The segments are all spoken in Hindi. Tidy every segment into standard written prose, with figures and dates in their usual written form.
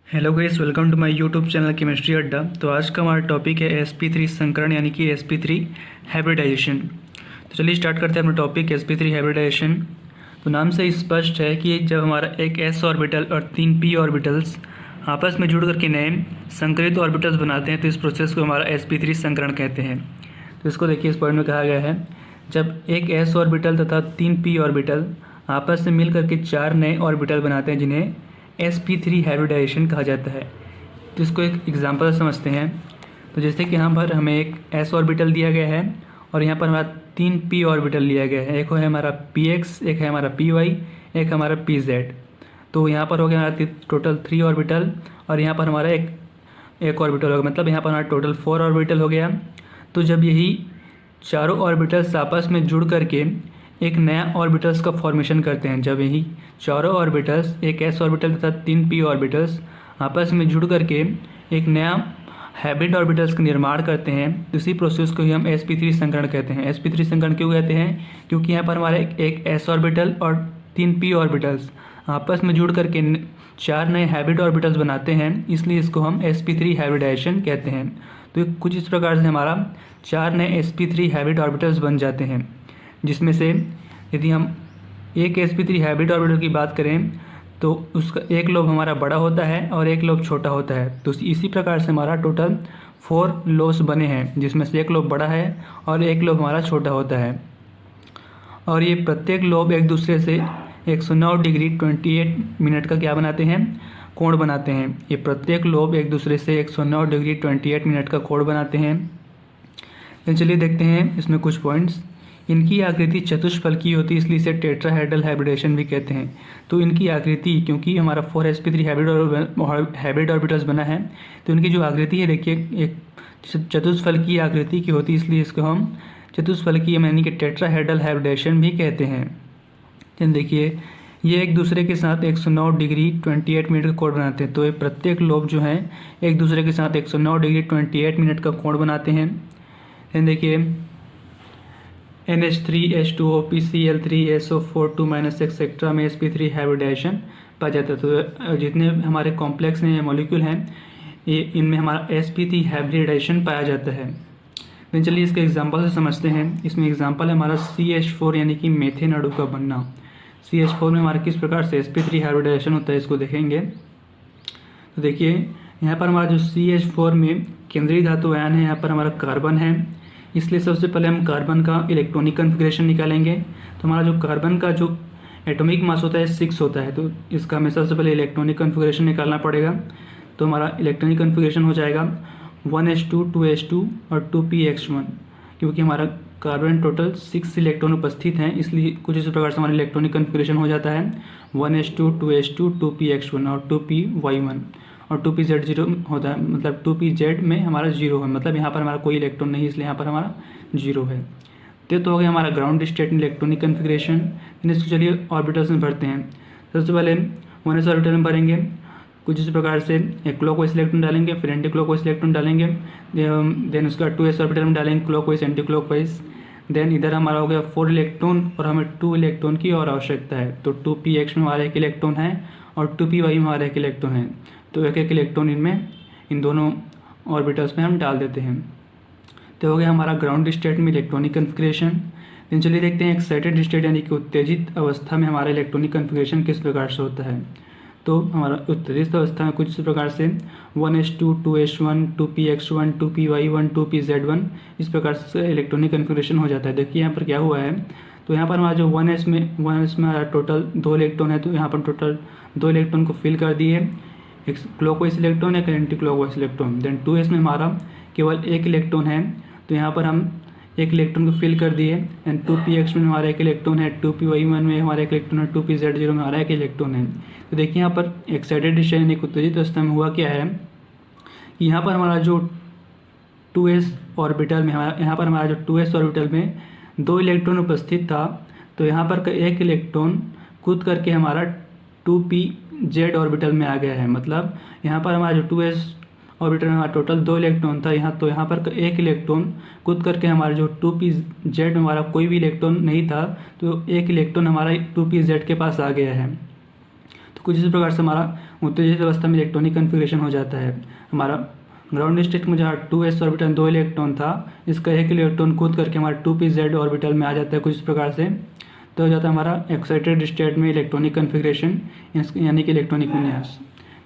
Hello guys, welcome to my YouTube channel chemistry Adda. तो आज का हमारा टॉपिक है sp3 संकरण यानी कि sp3 हाइब्रिडाइजेशन। तो चलिए स्टार्ट करते हैं अपना टॉपिक sp3 हाइब्रिडाइजेशन। तो नाम से स्पष्ट है कि जब हमारा एक s ऑर्बिटल और 3 p ऑर्बिटल्स आपस में जुड़ करके नए संकरित ऑर्बिटल्स बनाते हैं तो इस प्रोसेस को हमारा sp3 संकरण कहते हैं। तो इसको देखिए, इस पॉइंट में कहा गया है जब एक s ऑर्बिटल तथा 3 p ऑर्बिटल आपस में मिल करके 4 नए ऑर्बिटल बनाते हैं जिन्हें sp3 हाइब्रिडाइजेशन कहा जाता है। तो इसको एक एग्जांपल समझते हैं। तो जैसे कि यहाँ पर हमें एक s ऑर्बिटल दिया गया है और यहाँ पर हमारा 3 p ऑर्बिटल लिया गया है। एक है हमारा px, एक है हमारा py, एक हमारा pz। तो यहाँ पर हो गया हमारा टोटल 3 ऑर्बिटल और यहाँ पर हमारा एक ऑर्बिटल होगा, मतलब यहाँ पर हमारा टोटल 4 ऑर्बिटल हो गया। तो जब यही चारों ऑर्बिटल्स आपस में जुड़ करके एक नया ऑर्बिटल्स का फॉर्मेशन करते हैं, जब यही चारों ऑर्बिटल्स एक s ऑर्बिटल तथा 3 p ऑर्बिटल्स आपस में जुड़ करके एक नया हाइब्रिड ऑर्बिटल्स का निर्माण करते हैं, तो इसी प्रोसेस को ही हम sp3 संकरण कहते हैं। sp3 संकरण क्यों कहते हैं? क्योंकि यहाँ पर हमारे एक s ऑर्बिटल और 3 p ऑर्बिटल्स आपस में जुड़ करके 4 नए हाइब्रिड ऑर्बिटल्स बनाते हैं, इसलिए इसको हम sp3 हाइब्रिडाइजेशन कहते हैं। तो कुछ इस प्रकार से हमारा 4 नए sp3 हाइब्रिड ऑर्बिटल्स बन जाते हैं, जिसमें से यदि हम एक sp3 हाइब्रिड ऑर्बिटल की बात करें तो उसका एक लोब हमारा बड़ा होता है और एक लोब छोटा होता है। तो इसी प्रकार से हमारा टोटल 4 लोब्स बने हैं, जिसमें से एक लोब बड़ा है और एक लोब हमारा छोटा होता है। और ये प्रत्येक लोब एक दूसरे से 109 डिग्री 28 मिनट का क्या बनाते हैं? कोण बनाते हैं। ये प्रत्येक लोब एक दूसरे से 109 डिग्री 28 मिनट का कोण बनाते हैं। तो चलिए देखते हैं इसमें कुछ पॉइंट्स। इनकी आकृति चतुष्फलकीय होती है, इसलिए इसे टेट्राहेड्रल हाइब्रिडेशन भी कहते हैं। तो इनकी आकृति, क्योंकि हमारा 4sp3 हाइब्रिड ऑर्बिटल्स बना है, तो इनकी जो आकृति है देखिए एक चतुष्फलकीय आकृति की होती है, इसलिए इसको हम चतुष्फलकीय यानी कि टेट्राहेड्रल हाइब्रिडेशन भी कहते हैं। तो देखिए ये एक दूसरे के साथ 109 डिग्री 28 मिनट का कोण बनाते हैं। तो ये प्रत्येक लोब जो है एक दूसरे के साथ 109 डिग्री 28 मिनट का कोण बनाते हैं। देन देखिए NH3H2O PCl3SO4 एक्सेट्रा में sp3 हाइब्रिडाइजेशन पाया जाता है। तो जितने हमारे कॉम्प्लेक्स हैं या मॉलिक्यूल हैं, ये इनमें हमारा sp3 हाइब्रिडाइजेशन पाया जाता है। देन चलिए इसके एग्जांपल से समझते हैं। इसमें एग्जांपल है हमारा CH4 यानी कि मेथेन अणु का बनना। CH4 में हमारा किस प्रकार से sp3 हाइब्रिडाइजेशन होता है, इसको देखेंगे। तो देखिए यहाँ पर हमारा जो CH4 में केंद्रीय धातु आयन है, यहाँ पर हमारा कार्बन है, इसलिए सबसे पहले हम कार्बन का इलेक्ट्रॉनिक कन्फिग्रेशन निकालेंगे। तो हमारा जो कार्बन का जो एटॉमिक मास होता है 6 होता है, तो इसका हमें सबसे पहले इलेक्ट्रॉनिक कन्फिग्रेशन निकालना पड़ेगा। तो हमारा इलेक्ट्रॉनिक कन्फिग्रेशन हो जाएगा 1s2 2s2 और 2px1। क्योंकि हमारा कार्बन टोटल 6 इलेक्ट्रॉन उपस्थित हैं, इसलिए कुछ इस प्रकार से हमारा इलेक्ट्रॉनिक कन्फिग्रेशन हो जाता है 1s2 2s2 2px1 और 2py1 और 2pz0 होता है, मतलब 2pz में हमारा 0 है, मतलब यहाँ पर हमारा कोई इलेक्ट्रॉन नहीं, इसलिए यहाँ पर हमारा 0 है। तो हो गया हमारा ग्राउंड स्टेट में इलेक्ट्रॉनिक कन्फिग्रेशन। इसको चलिए ऑर्बिटल्स में भरते हैं। सबसे पहले 1s ऑर्बिटल में भरेंगे कुछ इस प्रकार से, एक क्लॉकवाइज इलेक्ट्रॉन डालेंगे, फिर एंटी क्लॉकवाइज इलेक्ट्रॉन डालेंगे, देन उसका 2s ऑर्बिटल में डालेंगे क्लॉकवाइज एंटी क्लॉकवाइज। देन इधर हमारा हो गया 4 इलेक्ट्रॉन और हमें 2 इलेक्ट्रॉन की और आवश्यकता है। तो 2px में हमारा एक इलेक्ट्रॉन है और 2py में हमारा एक इलेक्ट्रॉन है, तो एक एक इलेक्ट्रॉन इनमें इन दोनों ऑर्बिटल्स में हम डाल देते हैं। तो हो गया हमारा ग्राउंड स्टेट में इलेक्ट्रॉनिक कन्फिग्रेशन। देन चलिए देखते हैं एक्साइटेड स्टेट यानी कि उत्तेजित अवस्था में हमारा इलेक्ट्रॉनिक कन्फिग्रेशन किस प्रकार से होता है। तो हमारा उत्तेजित अवस्था में कुछ इस प्रकार से 1s2 2s1 2px1 2py1 2pz1 इस प्रकार से इलेक्ट्रॉनिक कन्फिग्रेशन हो जाता है। देखिए यहाँ पर क्या हुआ है, तो यहाँ पर हमारा जो 1s में हमारा टोटल 2 इलेक्ट्रॉन है, तो यहाँ पर टोटल 2 इलेक्ट्रॉन को फिल कर दिए, एक क्लॉकवाइज इलेक्ट्रॉन एक anti clockwise electron. Then 2s में हमारा केवल एक इलेक्ट्रॉन है, तो यहाँ पर हम एक इलेक्ट्रॉन को फिल कर दिए। एंड 2px में हमारा एक इलेक्ट्रॉन है, 2py1 में हमारा एक इलेक्ट्रॉन है, 2pz0 में हमारा एक इलेक्ट्रॉन है। तो देखिए यहाँ पर एक्साइटेड स्टेट यानी उत्तेजित अवस्था में हुआ क्या है कि यहाँ पर हमारा जो 2s ऑर्बिटल में यहाँ पर हमारा जो 2s ऑर्बिटल में 2 इलेक्ट्रॉन उपस्थित था, तो यहाँ पर एक इलेक्ट्रॉन कूद करके हमारा 2pz ऑर्बिटल में आ गया है। मतलब यहाँ पर हमारा जो 2s ऑर्बिटल में हमारा टोटल 2 इलेक्ट्रॉन था, यहाँ पर एक इलेक्ट्रॉन कूद करके हमारा जो 2pz में हमारा कोई भी इलेक्ट्रॉन नहीं था, तो एक इलेक्ट्रॉन हमारा 2pz के पास आ गया है। तो कुछ इस प्रकार से हमारा उत्तेजित अवस्था में इलेक्ट्रॉनिक कन्फिग्रेशन हो जाता है। हमारा ग्राउंड स्टेट में जहाँ 2s ऑर्बिटल 2 इलेक्ट्रॉन था, इसका एक इलेक्ट्रॉन कूद करके हमारा 2pz ऑर्बिटल में आ जाता है कुछ इस प्रकार से, तो हो जाता है हमारा एक्साइटेड स्टेट में इलेक्ट्रॉनिक कन्फिग्रेशन यानी कि इलेक्ट्रॉनिक विन्यास।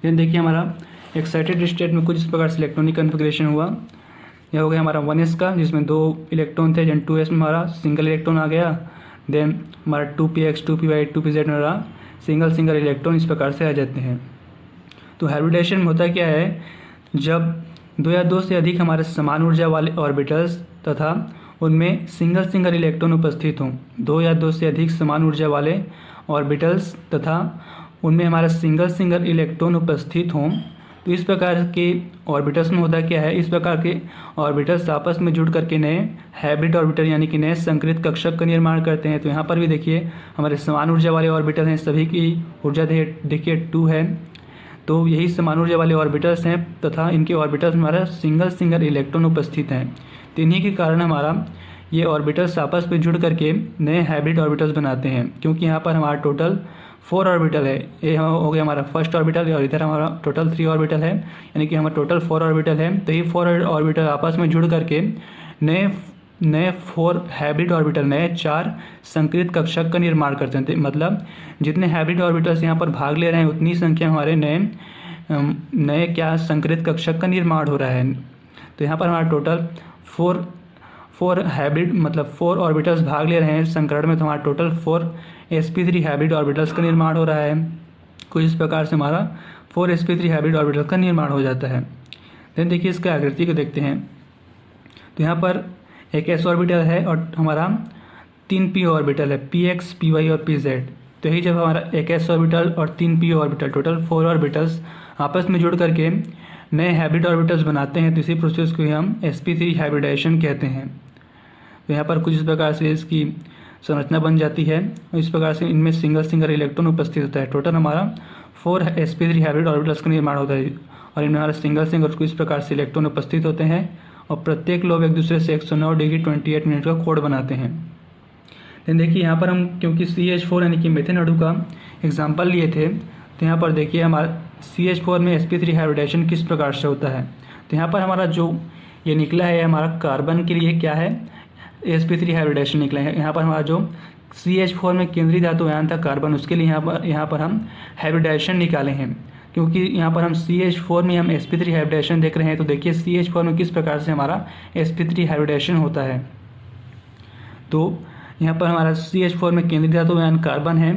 देन देखिए हमारा एक्साइटेड स्टेट में कुछ इस प्रकार से इलेक्ट्रॉनिक कन्फिग्रेशन हुआ। यह हो गया हमारा 1s का, जिसमें 2 इलेक्ट्रॉन थे, जन 2s में हमारा सिंगल इलेक्ट्रॉन आ गया। देन हमारा 2px 2py 2pz में हमारा सिंगल इलेक्ट्रॉन इस प्रकार से आ जाते हैं। तो हाइब्रिडाइजेशन में होता क्या है, जब 2 या 2 से अधिक हमारे समान ऊर्जा वाले ऑर्बिटल्स तथा उनमें सिंगल इलेक्ट्रॉन उपस्थित हों, 2 या 2 से अधिक समान ऊर्जा वाले ऑर्बिटल्स तथा उनमें हमारा सिंगल इलेक्ट्रॉन उपस्थित हों, तो इस प्रकार के ऑर्बिटल्स में होता क्या है, इस प्रकार के ऑर्बिटल्स आपस में जुड़ करके नए हाइब्रिड ऑर्बिटल यानी कि नए संकरित कक्षक का निर्माण करते हैं। तो यहाँ पर भी देखिए हमारे समान ऊर्जा वाले ऑर्बिटल हैं, सभी की ऊर्जा देखिए 2 है, तो यही समान ऊर्जा वाले ऑर्बिटल्स हैं तथा इनके ऑर्बिटल्स में हमारा सिंगल इलेक्ट्रॉन उपस्थित हैं। तो इन्हीं के कारण हमारा ये ऑर्बिटल्स आपस में जुड़ करके नए हाइब्रिड ऑर्बिटल्स बनाते हैं, क्योंकि यहाँ पर हमारा टोटल 4 ऑर्बिटल है। ये हो गया हमारा फर्स्ट ऑर्बिटल और इधर हमारा टोटल 3 ऑर्बिटल है, यानी कि हमारा टोटल 4 ऑर्बिटल है। तो ये 4 ऑर्बिटल आपस में जुड़ करके नए 4 हाइब्रिड ऑर्बिटल, नए 4 संकरित कक्षक का निर्माण करते हैं। मतलब जितने हाइब्रिड ऑर्बिटल्स यहाँ पर भाग ले रहे हैं उतनी संख्या हमारे नए क्या संकरित कक्षक का निर्माण हो रहा है। तो यहाँ पर हमारा टोटल 4 हाइब्रिड मतलब 4 ऑर्बिटल्स भाग ले रहे हैं संकरण में, तो हमारा टोटल 4 sp3 हाइब्रिड ऑर्बिटल्स का निर्माण हो रहा है। कुछ इस प्रकार से हमारा 4 sp3 हाइब्रिड ऑर्बिटल का निर्माण हो जाता है। देन देखिए इसका आकृति को देखते हैं। तो यहाँ पर एक s ऑर्बिटल है और हमारा 3 p ऑर्बिटल है, px py और pz। तो यही जब हमारा एक s ऑर्बिटल और 3 p ऑर्बिटल टोटल 4 ऑर्बिटल्स आपस में जुड़ करके नए हाइब्रिड ऑर्बिटल्स बनाते हैं, तो इसी प्रोसेस को हम sp3 हाइब्रिडाइजेशन कहते हैं। तो यहाँ पर कुछ इस प्रकार से इसकी संरचना बन जाती है और इस प्रकार से इनमें सिंगल इलेक्ट्रॉन उपस्थित होता है। टोटल हमारा 4 sp3 हाइब्रिड ऑर्बिटल्स का निर्माण होता है और इनमें हमारा सिंगल कुछ इस प्रकार से इलेक्ट्रॉन उपस्थित होते हैं और प्रत्येक लोग एक दूसरे से 109 डिग्री 28 मिनट का कोण बनाते हैं। लेकिन देखिए यहाँ पर हम क्योंकि CH4 यानी कि मीथेन अणु का एग्जाम्पल लिए थे, तो यहाँ पर देखिए हमारा CH4 में sp3 हाइब्रिडाइजेशन किस प्रकार से होता है। तो यहाँ पर हमारा जो ये निकला है हमारा कार्बन के लिए क्या है, sp3 हाइब्रिडाइजेशन निकला है। यहाँ पर हमारा जो CH4 में केंद्रीय धातु आयन था कार्बन, उसके लिए यहाँ पर हम हाइब्रिडाइजेशन निकाले हैं, क्योंकि यहाँ पर हम CH4 में हम sp3 हाइब्रिडाइजेशन देख रहे हैं। तो देखिए CH4 में किस प्रकार से हमारा sp3 हाइब्रिडाइजेशन होता है। तो यहाँ पर हमारा CH4 में केंद्रीय धातु आयन कार्बन है,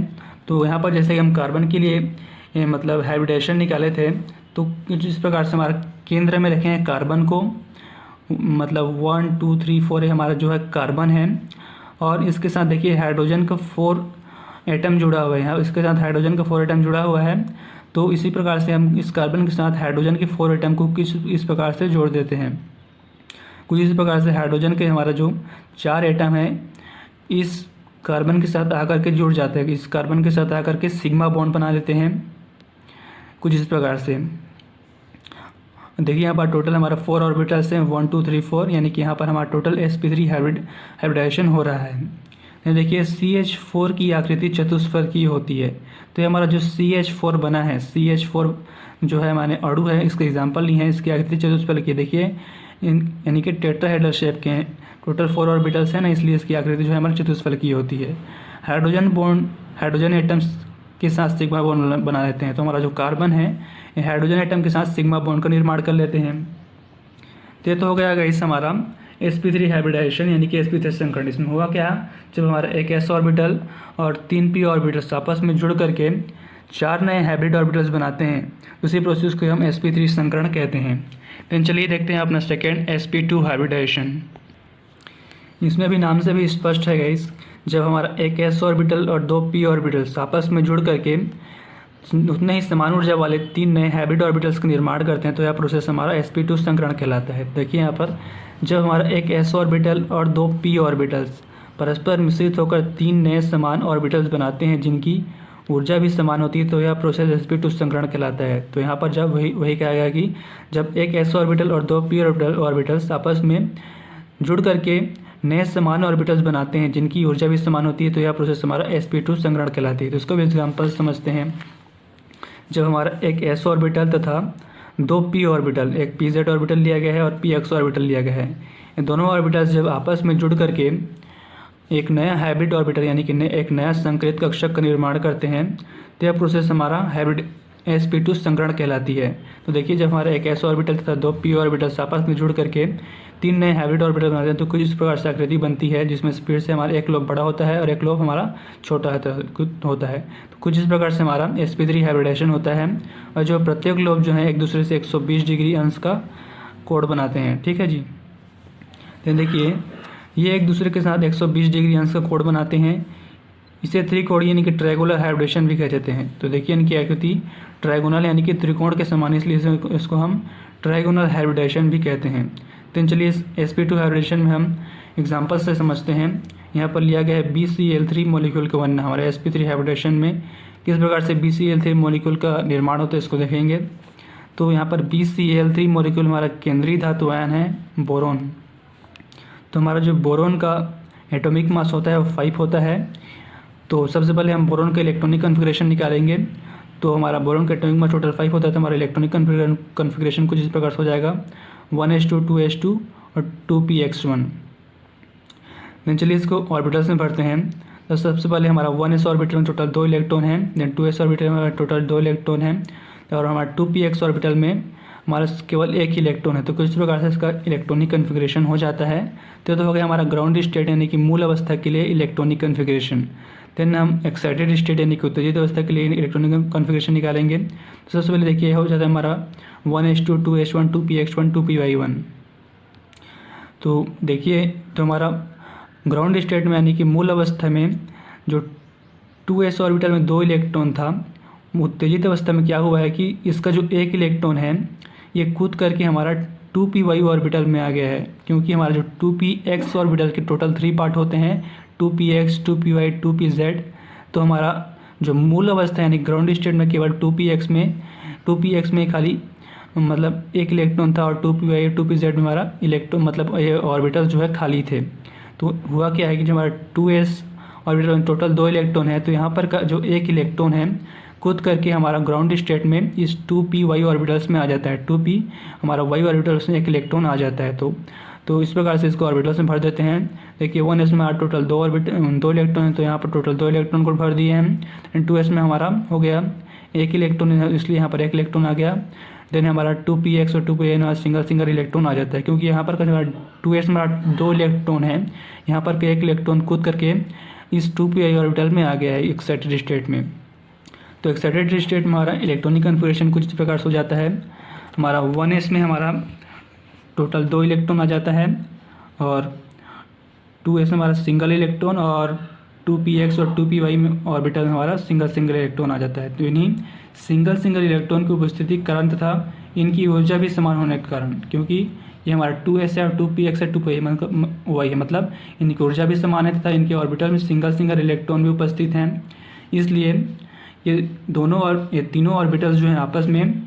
तो यहाँ पर जैसे कि हम कार्बन के लिए मतलब हाइब्रिडाइजेशन निकाले थे, तो इस प्रकार से हमारा केंद्र में रखे हैं कार्बन को, मतलब 1 2 3 4 हमारा जो है कार्बन है और इसके साथ देखिए हाइड्रोजन का 4 एटम जुड़ा हुआ है, इसके साथ हाइड्रोजन का 4 एटम जुड़ा हुआ है। तो इसी प्रकार से हम इस कार्बन के साथ हाइड्रोजन के 4 एटम को इस प्रकार से जोड़ देते हैं। कुछ इस प्रकार से हाइड्रोजन के हमारा जो 4 एटम है इस कार्बन के साथ आकर के जुड़ जाते हैं, इस कार्बन के साथ आकर के सिग्मा बॉन्ड बना लेते हैं कुछ इस प्रकार से। देखिए यहाँ पर टोटल हमारा 4 ऑर्बिटल्स हैं 1 2 3 4, यानी कि यहाँ पर हमारा टोटल sp3 हाइब्रिडाइजेशन हो रहा है। देखिए CH4 की आकृति चतुष्फलक की होती है। तो ये हमारा जो CH4 बना है, CH4 जो है हमारे अणु है, इसके एग्जाम्पल लिए हैं, इसकी आकृति चतुष्फलक की देखिए यानी कि टेट्राहेड्रल शेप के हैं। टोटल 4 ऑर्बिटल्स है ना, इसलिए इसकी आकृति जो है हमारी चतुष्फलक की होती है। हाइड्रोजन एटम्स के साथ सिग्मा बॉन्ड बना लेते हैं। तो हमारा जो कार्बन है ये हाइड्रोजन एटम के साथ सिग्मा बॉन्ड का निर्माण कर लेते हैं। तो हो गया गाइस हमारा sp3 हाइब्रिडाइजेशन यानी कि sp3 संकरण। इसमें हुआ क्या, जब हमारा एक s ऑर्बिटल और 3 p ऑर्बिटल्स आपस में जुड़ करके 4 नए हाइब्रिड ऑर्बिटल्स बनाते हैं, उसी प्रोसेस को हम sp3 संकरण कहते हैं। तो चलिए देखते हैं अपना सेकेंड sp2 हाइब्रिडाइजेशन। इसमें भी नाम से भी स्पष्ट है गाइस, जब हमारा एक s ऑर्बिटल और 2 p ऑर्बिटल्स आपस में जुड़ करके उतने ही समान ऊर्जा वाले 3 नए हाइब्रिड ऑर्बिटल्स का निर्माण करते हैं, तो यह प्रोसेस हमारा sp2 संकरण कहलाता है। देखिए यहाँ पर जब हमारा एक s ऑर्बिटल और 2 p ऑर्बिटल्स परस्पर मिश्रित होकर 3 नए समान ऑर्बिटल्स बनाते हैं जिनकी ऊर्जा भी समान होती है, तो यह प्रोसेस sp2 संकरण कहलाता है। तो यहाँ पर जब वही कहा गया कि जब एक s ऑर्बिटल और 2 p ऑर्बिटल्स आपस में जुड़ करके नए समान ऑर्बिटल्स बनाते हैं जिनकी ऊर्जा भी समान होती है, तो यह प्रोसेस हमारा sp2 संकरण कहलाती है। तो इसको भी एग्जाम्पल समझते हैं। जब हमारा एक s ऑर्बिटल तथा दो p ऑर्बिटल, एक pz ऑर्बिटल लिया गया है और px ऑर्बिटल लिया गया है, ये दोनों ऑर्बिटल्स जब आपस में जुड़ करके एक नया हाइब्रिड ऑर्बिटल यानी कि एक नया संकरित कक्षक का निर्माण करते हैं, तो यह प्रोसेस हमारा हाइब्रिड sp2 संकरण कहलाती है। तो देखिए, जब हमारा एक s ऑर्बिटल तथा दो p ऑर्बिटल्स आपस में जुड़ करके तीन नए हाइब्रिड ऑर्बिटल बनाते हैं, तो कुछ इस प्रकार से आकृति बनती है, जिसमें फिर से हमारा एक लोब बड़ा होता है और एक लोब हमारा छोटा होता है। तो कुछ इस प्रकार से हमारा sp3 हाइब्रिडेशन होता है, और जो प्रत्येक लोब जो है एक दूसरे से 120 डिग्री अंश का कोण बनाते हैं। ठीक है जी। तो देखिए, ये एक दूसरे के साथ 120 डिग्री अंश का कोण बनाते हैं। इसे त्रिकोणीय यानी कि ट्रायंगुलर हाइब्रिडेशन भी कहते हैं। तो देखिए, इनकी आकृति ट्रायंगुलर यानी कि त्रिकोण के समान, इसलिए इसको हम ट्रायंगुलर हाइब्रिडेशन भी कहते हैं। तो चलिए, इस sp2 हाइब्रिडेशन में हम एग्जांपल से समझते हैं। यहाँ पर लिया गया है BCl3 मॉलिक्यूल का बनना हमारे sp3 हाइब्रिडेशन में। किस प्रकार से BCl3 मॉलिक्यूल का निर्माण होता है इसको देखेंगे। तो यहाँ पर BCl3 मॉलिक्यूल हमारा केंद्रीय धातु आयन है बोरोन। तो हमारा जो बोरोन का एटॉमिक मास होता है वो 5 होता है। तो सबसे पहले हम बोरोन का इलेक्ट्रॉनिक कन्फिग्रेशन निकालेंगे। तो हमारा बोरोन का एटॉमिक मास टोटल 5 होता है, तो हमारा इलेक्ट्रॉनिक कन्फिग्रेशन कुछ इस प्रकार से हो जाएगा 1s2 2s2 और 2px1। देन चलिए इसको ऑर्बिटल्स में भरते हैं। तो सबसे पहले हमारा 1s ऑर्बिटल में टोटल 2 इलेक्ट्रॉन है, देन 2s ऑर्बिटल में टोटल 2 इलेक्ट्रॉन है, और हमारा 2px ऑर्बिटल में हमारा केवल एक ही इलेक्ट्रॉन है। तो कुछ प्रकार से इसका इलेक्ट्रॉनिक कन्फिग्रेशन हो जाता है। तो हो गया हमारा ग्राउंड स्टेट यानी कि मूल अवस्था के लिए इलेक्ट्रॉनिक कन्फिग्रेशन। देन हम एक्साइटेड स्टेट यानी कि उत्तेजित अवस्था के लिए इलेक्ट्रॉनिक कन्फिग्रेशन निकालेंगे। तो सबसे पहले देखिए, हो जाता है हमारा 1s2 2s1 2px1 2py1। तो देखिए, तो हमारा ग्राउंड स्टेट में यानी कि मूल अवस्था में जो 2s ऑर्बिटल में 2 इलेक्ट्रॉन था, उत्तेजित अवस्था में क्या हुआ है कि इसका जो एक इलेक्ट्रॉन है ये कूद करके हमारा 2py ऑर्बिटल में आ गया है, क्योंकि हमारा जो 2px ऑर्बिटल के टोटल 3 पार्ट होते हैं, 2px 2py 2pz। तो हमारा जो मूल अवस्था यानी ग्राउंड स्टेट में केवल 2px में खाली मतलब एक इलेक्ट्रॉन था, और 2py 2pz में हमारा इलेक्ट्रॉन मतलब ये ऑर्बिटल जो है खाली थे। तो हुआ क्या है कि जो हमारा 2s ऑर्बिटल में टोटल 2 इलेक्ट्रॉन है, तो यहाँ पर का जो एक इलेक्ट्रॉन है कूद करके हमारा ग्राउंड स्टेट में इस 2py ऑर्बिटल्स में आ जाता है। 2p हमारा y ऑर्बिटल्स में एक इलेक्ट्रॉन आ जाता है। तो इस प्रकार से इसको ऑर्बिटल्स में भर देते हैं। देखिए, 1s में हमारा टोटल 2 इलेक्ट्रॉन है, तो यहाँ पर टोटल 2 इलेक्ट्रॉन को भर दिए हैं। एंड 2s में हमारा हो गया एक इलेक्ट्रॉन है, इसलिए यहाँ पर एक इलेक्ट्रॉन आ गया। देन हमारा 2px और 2py सिंगल इलेक्ट्रॉन आ जाता है, क्योंकि यहाँ पर हमारा 2s में 2 इलेक्ट्रॉन है, यहाँ पर एक इलेक्ट्रॉन कूद करके इस 2py ऑर्बिटल में आ गया है एक्साइटेड स्टेट में। तो एक्साइटेड स्टेट में हमारा इलेक्ट्रॉनिक कन्फिग्रेशन कुछ इस प्रकार से हो जाता है। हमारा 1s में हमारा टोटल 2 इलेक्ट्रॉन आ जाता है, और 2s में हमारा सिंगल इलेक्ट्रॉन, और 2px और 2py में ऑर्बिटल में हमारा सिंगल इलेक्ट्रॉन आ जाता है। तो इन्हीं सिंगल इलेक्ट्रॉन की उपस्थिति के कारण तथा इनकी ऊर्जा भी समान होने के कारण, क्योंकि ये हमारा 2s है और 2px है 2py वही है, मतलब इनकी ऊर्जा भी समान है तथा इनके ऑर्बिटल में सिंगल इलेक्ट्रॉन भी उपस्थित हैं। इसलिए ये तीनों ऑर्बिटल्स जो हैं आपस में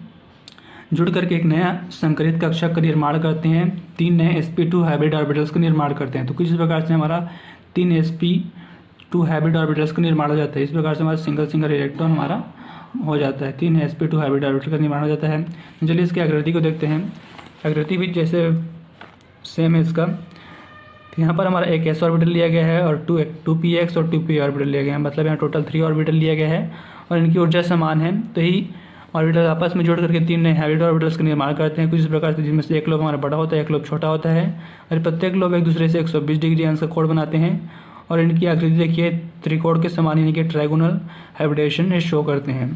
जुड़ करके एक नया संकरित कक्षक का निर्माण करते हैं, 3 नए sp2 हाइब्रिड ऑर्बिटल्स का निर्माण करते हैं। तो कुछ इस प्रकार से हमारा 3 sp2 हाइब्रिड ऑर्बिटल्स का निर्माण हो जाता है। इस प्रकार से हमारा सिंगल इलेक्ट्रॉन हमारा हो जाता है, 3 sp2 हाइब्रिड ऑर्बिटल का निर्माण हो जाता है। चलिए इसकी आकृति को देखते हैं। आकृति भी जैसे सेम है इसका। तो यहाँ पर हमारा एक s ऑर्बिटल लिया गया है और 2px और 2p ऑर्बिटल लिया गया है, मतलब यहाँ टोटल 3 ऑर्बिटल लिया गया है और इनकी ऊर्जा समान है। तो ही ऑर्बिटल आपस में जोड़ करके 3 नए हाइब्रिड ऑर्बिटल्स का निर्माण करते हैं कुछ इस प्रकार से, जिसमें से एक लोब हमारा बड़ा होता है, एक लोब छोटा होता है, और प्रत्येक लोब एक दूसरे से 120 डिग्री अंश का कोण बनाते हैं। और इनकी आकृति देखिए त्रिकोण के समान यानी कि ट्रायगोनल हाइब्रिडेशन शो करते हैं।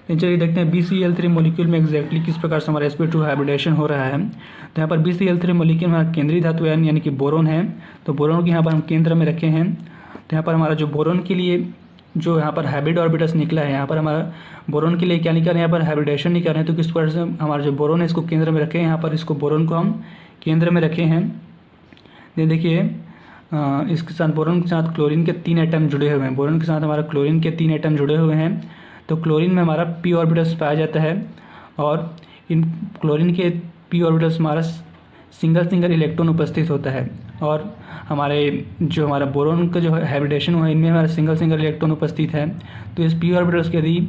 तो चलिए देखते हैं BCl3 मॉलिक्यूल में एग्जैक्टली किस प्रकार से हमारा sp2 हाइब्रिडेशन हो रहा है। तो यहाँ पर BCl3 मॉलिक्यूल हमारा केंद्रीय धातु यानी कि बोरोन है। तो बोरोन को यहाँ पर हम केंद्र में रखे हैं। तो यहाँ पर हमारा जो बोरोन के लिए जो यहाँ पर हाइब्रिड ऑर्बिटल्स निकला है, यहाँ पर हमारा बोरोन के लिए क्या निकल रहे हैं, यहाँ पर हाइब्रिडेशन नहीं कर रहे हैं। तो किस प्रकार से हमारा जो बोरोन है इसको केंद्र में रखें, यहाँ पर इसको बोरोन को हम केंद्र में रखे हैं। देखिए इसके साथ बोरोन के साथ क्लोरीन के 3 एटम जुड़े हुए हैं। बोरोन के साथ हमारा क्लोरीन के 3 एटम जुड़े हुए हैं। तो क्लोरीन में हमारा p ऑर्बिटल्स पाया जाता है और इन क्लोरीन के p ऑर्बिटल्स हमारा सिंगल इलेक्ट्रॉन उपस्थित होता है। और हमारा बोरोन का जो हाइब्रिडेशन हुआ है इनमें हमारा सिंगल इलेक्ट्रॉन उपस्थित है। तो इस p ऑर्बिटल्स के यदि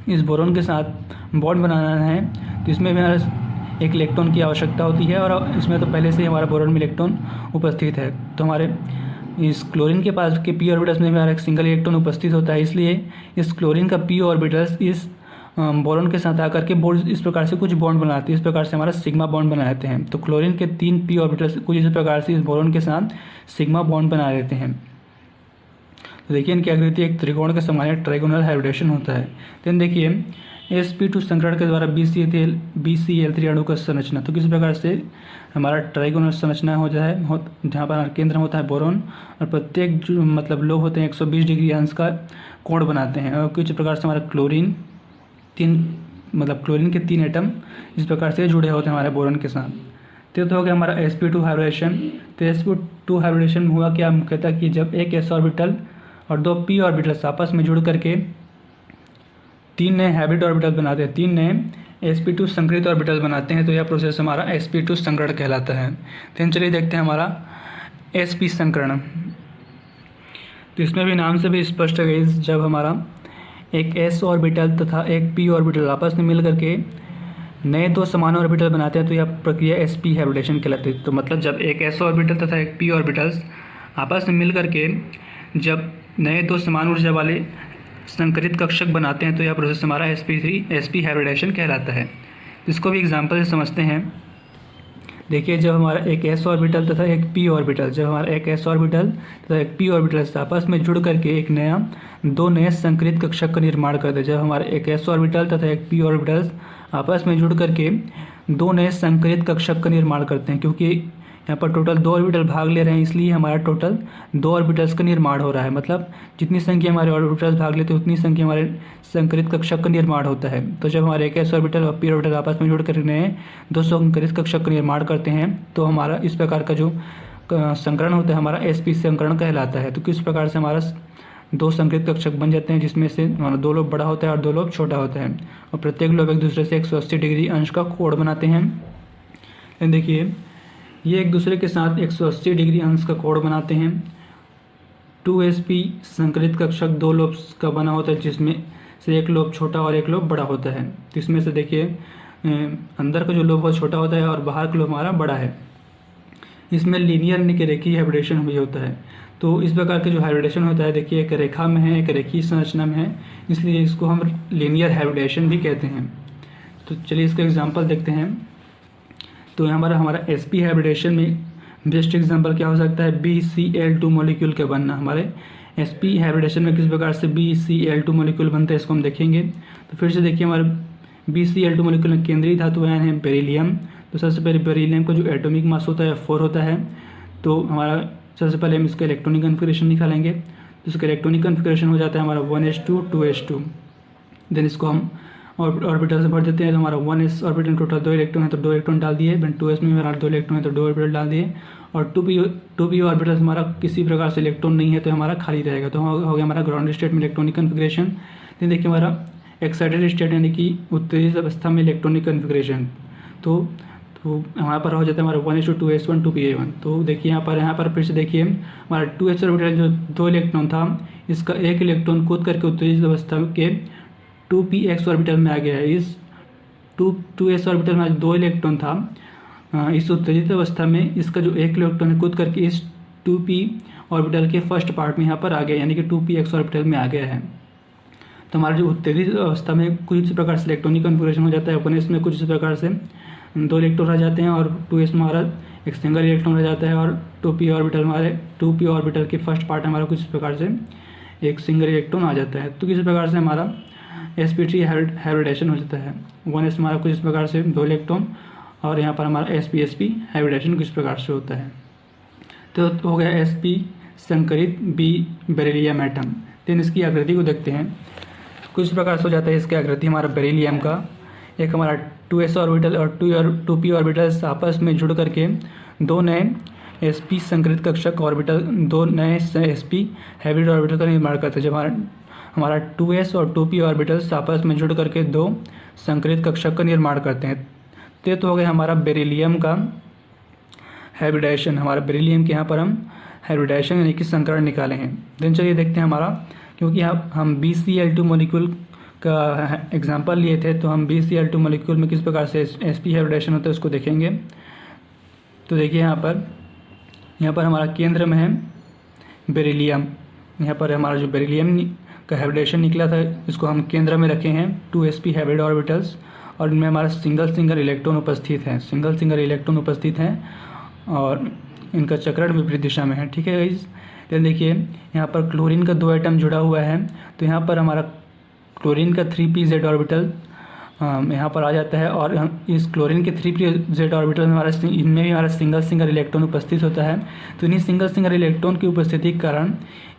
इस बोरोन के साथ बॉन्ड बनाना है तो इसमें हमारा एक इलेक्ट्रॉन की आवश्यकता होती है और इसमें तो पहले से ही हमारा बोरोन में इलेक्ट्रॉन उपस्थित है। तो हमारे इस क्लोरीन के पास के पी ऑर्बिटल्स में हमारा एक सिंगल इलेक्ट्रॉन उपस्थित होता है, इसलिए इस क्लोरीन का पी ऑर्बिटल्स इस बोरोन के साथ आकर के बॉन्ड इस प्रकार से कुछ बॉन्ड बनाते हैं। इस प्रकार से हमारा सिग्मा बॉन्ड बना देते हैं। तो क्लोरीन के 3 पी ऑर्बिटल्स कुछ इस प्रकार से इस बोरोन के साथ सिग्मा बॉन्ड बना देते हैं। तो देखिए इनकी आकृति एक त्रिकोण के समान ट्राइगोनल हाइब्रिडेशन होता है। देन देखिए sp2 संकरण के द्वारा BCl3 अणु का संरचना। तो किस प्रकार से हमारा ट्राइगोनल संरचना हो जाए जहाँ पर केंद्र होता है बोरोन और प्रत्येक जो मतलब लोग होते हैं 120 डिग्री अंश का कोण बनाते हैं। और किस प्रकार से हमारा क्लोरीन क्लोरीन के 3 एटम इस प्रकार से जुड़े होते हैं हमारे बोरोन के साथ। तो हो गया हमारा sp2 हाइब्रिडेशन। तो sp2 हाइब्रिडेशन हुआ क्या मुख्यतः कि जब एक s ऑर्बिटल और 2 p ऑर्बिटल्स आपस में जुड़ करके 3 नए हाइब्रिड ऑर्बिटल बनाते हैं, 3 नए sp2 संकरित ऑर्बिटल बनाते हैं। तो यह प्रोसेस हमारा sp2 संकरण कहलाता है। तो चलिए देखते हैं हमारा sp संकरण। तो इसमें भी नाम से भी स्पष्ट है कि जब हमारा एक s ऑर्बिटल तथा एक p ऑर्बिटल आपस में मिल करके नए 2 समान ऑर्बिटल बनाते हैं तो यह प्रक्रिया sp हाइब्रिडेशन कहलाती है। तो मतलब जब एक s ऑर्बिटल तथा एक p ऑर्बिटल्स आपस में मिल करके जब नए 2 समान ऊर्जा वाले संकरित कक्षक बनाते हैं तो यह प्रोसेस हमारा sp हाइब्रिडेशन कहलाता है। इसको भी एग्जांपल से समझते हैं। देखिए जब हमारा एक s ऑर्बिटल तथा एक p ऑर्बिटल तथा एक p ऑर्बिटल आपस में जुड़ करके एक नया 2 नए संकरित कक्षक का निर्माण करते हैं। जब हमारा एक s ऑर्बिटल तथा एक p ऑर्बिटल आपस में जुड़ करके 2 नए संकरित कक्षक का निर्माण करते हैं, क्योंकि यहाँ पर टोटल 2 ऑर्बिटल भाग ले रहे हैं इसलिए हमारा टोटल 2 ऑर्बिटल्स का निर्माण हो रहा है। मतलब जितनी संख्या हमारे ऑर्बिटल्स भाग लेते हैं उतनी संख्या हमारे संकरित कक्षक का निर्माण होता है। तो जब हमारे एक s ऑर्बिटल और p ऑर्बिटल आपस में जुड़ कर नए 2 संकरित कक्षक का निर्माण करते हैं तो हमारा इस प्रकार का जो संकरण होता है हमारा sp संकरण कहलाता है। तो किस प्रकार से हमारा 2 संकरित कक्षक बन जाते हैं जिसमें से हमारा 2 लोब बड़ा होता है और 2 लोब छोटा होता है और प्रत्येक लोब एक दूसरे से 180 डिग्री अंश का कोण बनाते हैं। देखिए ये एक दूसरे के साथ 180 डिग्री अंश का कोण बनाते हैं। 2sp संकरित कक्षक 2 लोब्स का बना होता है जिसमें से एक लोब छोटा और एक लोब बड़ा होता है। तो इसमें से देखिए अंदर का जो लोब बहुत छोटा होता है और बाहर का लोब हमारा बड़ा है। इसमें लीनियर यानी कि रेखीय हाइब्रिडेशन भी होता है। तो इस प्रकार के जो हाइब्रिडेशन होता है देखिए एक रेखा में है, एक रेखीय संरचना में है, इसलिए इसको हम लीनियर हाइब्रिडेशन भी कहते हैं। तो चलिए इसका एग्जाम्पल देखते हैं। तो हमारा sp हाइब्रिडेशन में बेस्ट एग्जांपल क्या हो सकता है, BCl2 मॉलिक्यूल का बनना। हमारे sp हाइब्रिडेशन में किस प्रकार से BCl2 मॉलिक्यूल बनते हैं इसको हम देखेंगे। तो फिर से देखिए हमारे BCl2 मॉलिक्यूल में केंद्रीय धातु आयन है बेरिलियम। तो सबसे पहले बेरिलियम का जो एटॉमिक मास होता है 4 होता है। तो हमारा सबसे पहले हम इसका इलेक्ट्रॉनिक कन्फिगरेशन निकालेंगे। तो इसका इलेक्ट्रॉनिक कन्फिगरेशन हो जाता है हमारा 1s2 2s2। देन इसको हम ऑर्बिटल से भर देते हैं। तो हमारा 1s ऑर्बिटल टोटल 2 इलेक्ट्रॉन है तो 2 इलेक्ट्रॉन डाल दिए। देन 2s में हमारा 2 इलेक्ट्रॉन है तो 2 ऑर्बिटल डाल दिए। और 2p ऑर्बिटल हमारा किसी प्रकार से इलेक्ट्रॉन नहीं है तो हमारा खाली रहेगा। तो हो गया हमारा ग्राउंड स्टेट में इलेक्ट्रॉनिक कन्फिगरेशन। देन देखिए हमारा एक्साइटेड स्टेट यानी कि उत्तेजित अवस्था में इलेक्ट्रॉनिक कन्फिगरेशन। तो हमारे पर हो जाता है हमारा 1s2 2s1 2pa1। तो देखिए यहाँ पर फिर से देखिए हमारा 2s ऑर्बिटल जो 2 इलेक्ट्रॉन था इसका एक इलेक्ट्रॉन कूद करके उत्तेजित अवस्था के 2px ऑर्बिटल में आ गया है। इस 2s ऑर्बिटल में 2 इलेक्ट्रॉन था, इस उत्तेजित अवस्था में इसका जो एक इलेक्ट्रॉन है कूद करके इस 2p ऑर्बिटल के फर्स्ट पार्ट में यहाँ पर आ गया यानी कि 2px ऑर्बिटल में आ गया है। तो हमारा जो उत्तेजित अवस्था में कुछ इस प्रकार से इलेक्ट्रॉनिक कन्फिगरेशन हो जाता है। 1s में कुछ इस प्रकार से 2 इलेक्ट्रॉन रह जाते हैं और 2s में हमारा एक सिंगल इलेक्ट्रॉन रह जाता है और 2p ऑर्बिटल के फर्स्ट पार्ट हमारा कुछ इस प्रकार से एक सिंगल इलेक्ट्रॉन आ जाता है। तो किसी प्रकार से हमारा sp3 हाइब्रिडेशन हो जाता है। 1s हमारा कुछ इस प्रकार से 2 इलेक्ट्रॉन और यहाँ पर हमारा sp हाइब्रिडेशन किस प्रकार से होता है। तो हो गया sp संकरित b बेरिलियम एटम। देन इसकी आकृति को देखते हैं। कुछ प्रकार से हो जाता है इसकी आकृति हमारा बेरिलियम का। एक हमारा 2s ऑर्बिटल और 2p ऑर्बिटल्स आपस में जुड़ करके 2 नए sp संकरित कक्षक ऑर्बिटल 2 नए sp हाइब्रिड ऑर्बिटल का निर्माण करते हैं। जब हमारा 2s और 2p ऑर्बिटल्स आपस में जुड़ करके 2 संकरित कक्षक का निर्माण करते हैं। तो हो गया हमारा बेरिलियम का हाइब्रिडेशन। हमारा बेरिलियम के यहाँ पर हम हाइब्रिडेशन यानी कि संकरण निकाले हैं। देन चलिए देखते हैं हमारा, क्योंकि हम BCl2 मॉलिक्यूल का एग्जांपल लिए थे, तो हम BCl2 मॉलिक्यूल में किस प्रकार से sp हाइब्रिडाइजेशन होता है उसको देखेंगे। तो देखिए यहाँ पर हमारा केंद्र में है बेरिलियम। यहाँ पर हमारा जो बेरिलियम का हाइब्रिडाइजेशन निकला था, इसको हम केंद्र में रखे हैं 2sp हाइब्रिड ऑर्बिटल्स, और इनमें हमारा सिंगल इलेक्ट्रॉन उपस्थित है, सिंगल इलेक्ट्रॉन उपस्थित हैं और इनका चक्रण विपरीत दिशा में है। ठीक है गाइस। तो देखिए यहाँ पर क्लोरीन का 2 एटम जुड़ा हुआ है, तो यहाँ पर हमारा क्लोरीन का 3pz ऑर्बिटल यहाँ पर आ जाता है, और इस क्लोरीन के 3pz ऑर्बिटल में इनमें भी हमारा सिंगल इलेक्ट्रॉन उपस्थित होता है। तो इन्हीं सिंगल इलेक्ट्रॉन की उपस्थिति के कारण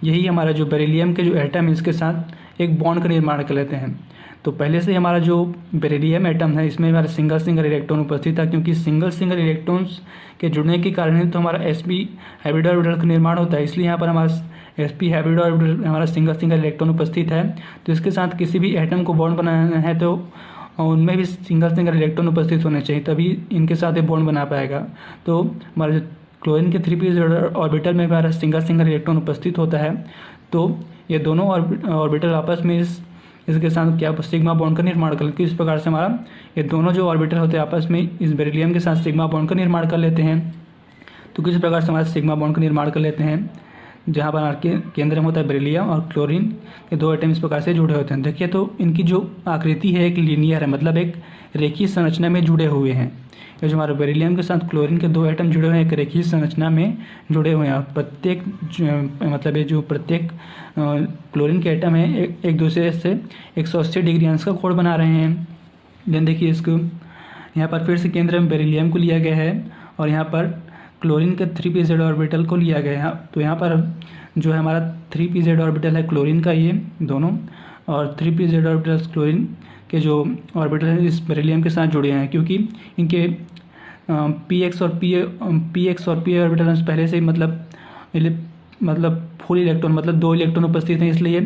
यही हमारा जो बेरिलियम के जो एटम है इसके साथ एक बॉन्ड का निर्माण कर लेते हैं। तो पहले से हमारा जो बेरिलियम एटम है इसमें हमारा सिंगल इलेक्ट्रॉन उपस्थित था, क्योंकि सिंगल इलेक्ट्रॉन्स के जुड़ने के कारण ही तो हमारा sp हाइब्रिड ऑर्बिटल का निर्माण होता है। इसलिए यहाँ पर हमारा sp हाइब्रिड ऑर्बिटल हमारा सिंगल इलेक्ट्रॉन उपस्थित है। तो इसके साथ किसी भी एटम को बॉन्ड बनाना है तो उनमें भी सिंगल इलेक्ट्रॉन उपस्थित होने चाहिए, तभी इनके साथ ये बॉन्ड बना पाएगा। तो हमारा जो क्लोरीन के 3p ऑर्बिटल में हमारा सिंगल इलेक्ट्रॉन उपस्थित होता है, तो ये दोनों ऑर्बिटल आपस में इसके साथ क्या सिग्मा बॉन्ड का निर्माण कर लेते हैं। इस प्रकार से हमारा ये दोनों जो ऑर्बिटल होते हैं आपस में इस बेरिलियम के साथ सिग्मा बॉन्ड का निर्माण कर लेते हैं। तो किस प्रकार से हमारा सिग्मा बॉन्ड का निर्माण कर लेते हैं, जहाँ पर केंद्र में होता है बेरिलियम और क्लोरीन के 2 एटम इस प्रकार से जुड़े होते हैं। देखिए तो इनकी जो आकृति है एक लीनियर है, मतलब एक रेखीय संरचना में जुड़े हुए हैं। ये जो हमारे बेरिलियम के साथ क्लोरीन के 2 एटम जुड़े हुए हैं एक रेखीय संरचना में जुड़े हुए हैं। प्रत्येक मतलब ये जो प्रत्येक क्लोरीन के एटम है एक दूसरे से 180 डिग्री अंश का कोण बना रहे हैं। देन देखिए इसको यहाँ पर फिर से केंद्र में बेरिलियम को लिया गया है और यहाँ पर क्लोरीन के 3pz ऑर्बिटल को लिया गया है। तो यहाँ पर जो है हमारा 3pz ऑर्बिटल है क्लोरीन का, ये दोनों, और 3pz ऑर्बिटल क्लोरीन के जो ऑर्बिटल है इस बेरिलियम के साथ जुड़े हैं, क्योंकि इनके px और p ऑर्बिटल पहले से मतलब फुल इलेक्ट्रॉन मतलब 2 इलेक्ट्रॉन उपस्थित हैं। इसलिए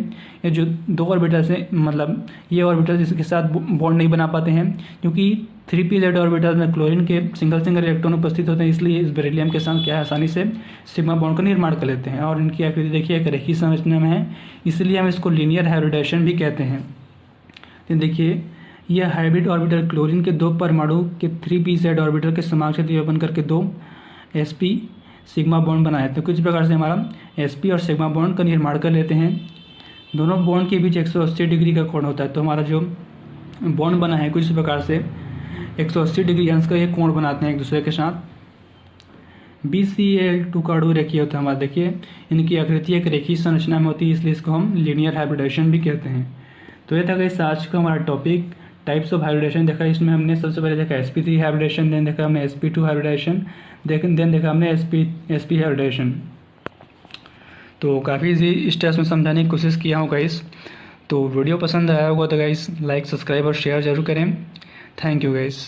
ये जो 2 ऑर्बिटल्स हैं मतलब ये ऑर्बिटल इसके साथ बॉन्ड नहीं बना पाते हैं, क्योंकि 3pz ऑर्बिटल में क्लोरीन के सिंगल इलेक्ट्रॉन उपस्थित होते हैं। इसलिए इस बेरिलियम के साथ क्या है आसानी से सिग्मा बॉन्ड का निर्माण कर लेते हैं, और इनकी आकृति देखिए एक रेखीय संरचना में है, इसलिए हम इसको लीनियर हाइब्रिडाइजेशन भी कहते हैं। तो देखिए यह हाइब्रिड ऑर्बिटल क्लोरीन के 2 परमाणु के 3pz ऑर्बिटल के समाक्षेत्री यौगन करके 2 sp सिग्मा बॉन्ड बनाए। तो कुछ प्रकार से हमारा sp और सिग्मा बॉन्ड का निर्माण कर लेते हैं। दोनों बॉन्ड के बीच 180 डिग्री का कोण होता है। तो हमारा जो बॉन्ड बना है कुछ प्रकार से 180 डिग्री अंश का ये कोण बनाते हैं एक दूसरे के साथ। BCl2 का अणु रेखीय होता है हमारा, देखिए इनकी आकृति एक रेखीय संरचना में होती है, इसलिए इसको हम लीनियर हाइब्रिडाइजेशन भी कहते हैं। तो ये था गाइस आज का हमारा टॉपिक, टाइप्स ऑफ हाइब्रिडाइजेशन देखा। इसमें हमने सबसे पहले देखा sp3 हाइब्रिडाइजेशन, देन देखा हमने sp2 हाइब्रिडाइजेशन, देन देखा हमने sp हाइब्रिडाइजेशन। तो काफ़ी इजी स्टेप्स में समझाने की कोशिश किया हूँ गाइस। तो वीडियो पसंद आया होगा तो गाइस लाइक, सब्सक्राइब और शेयर जरूर करें। Thank you guys.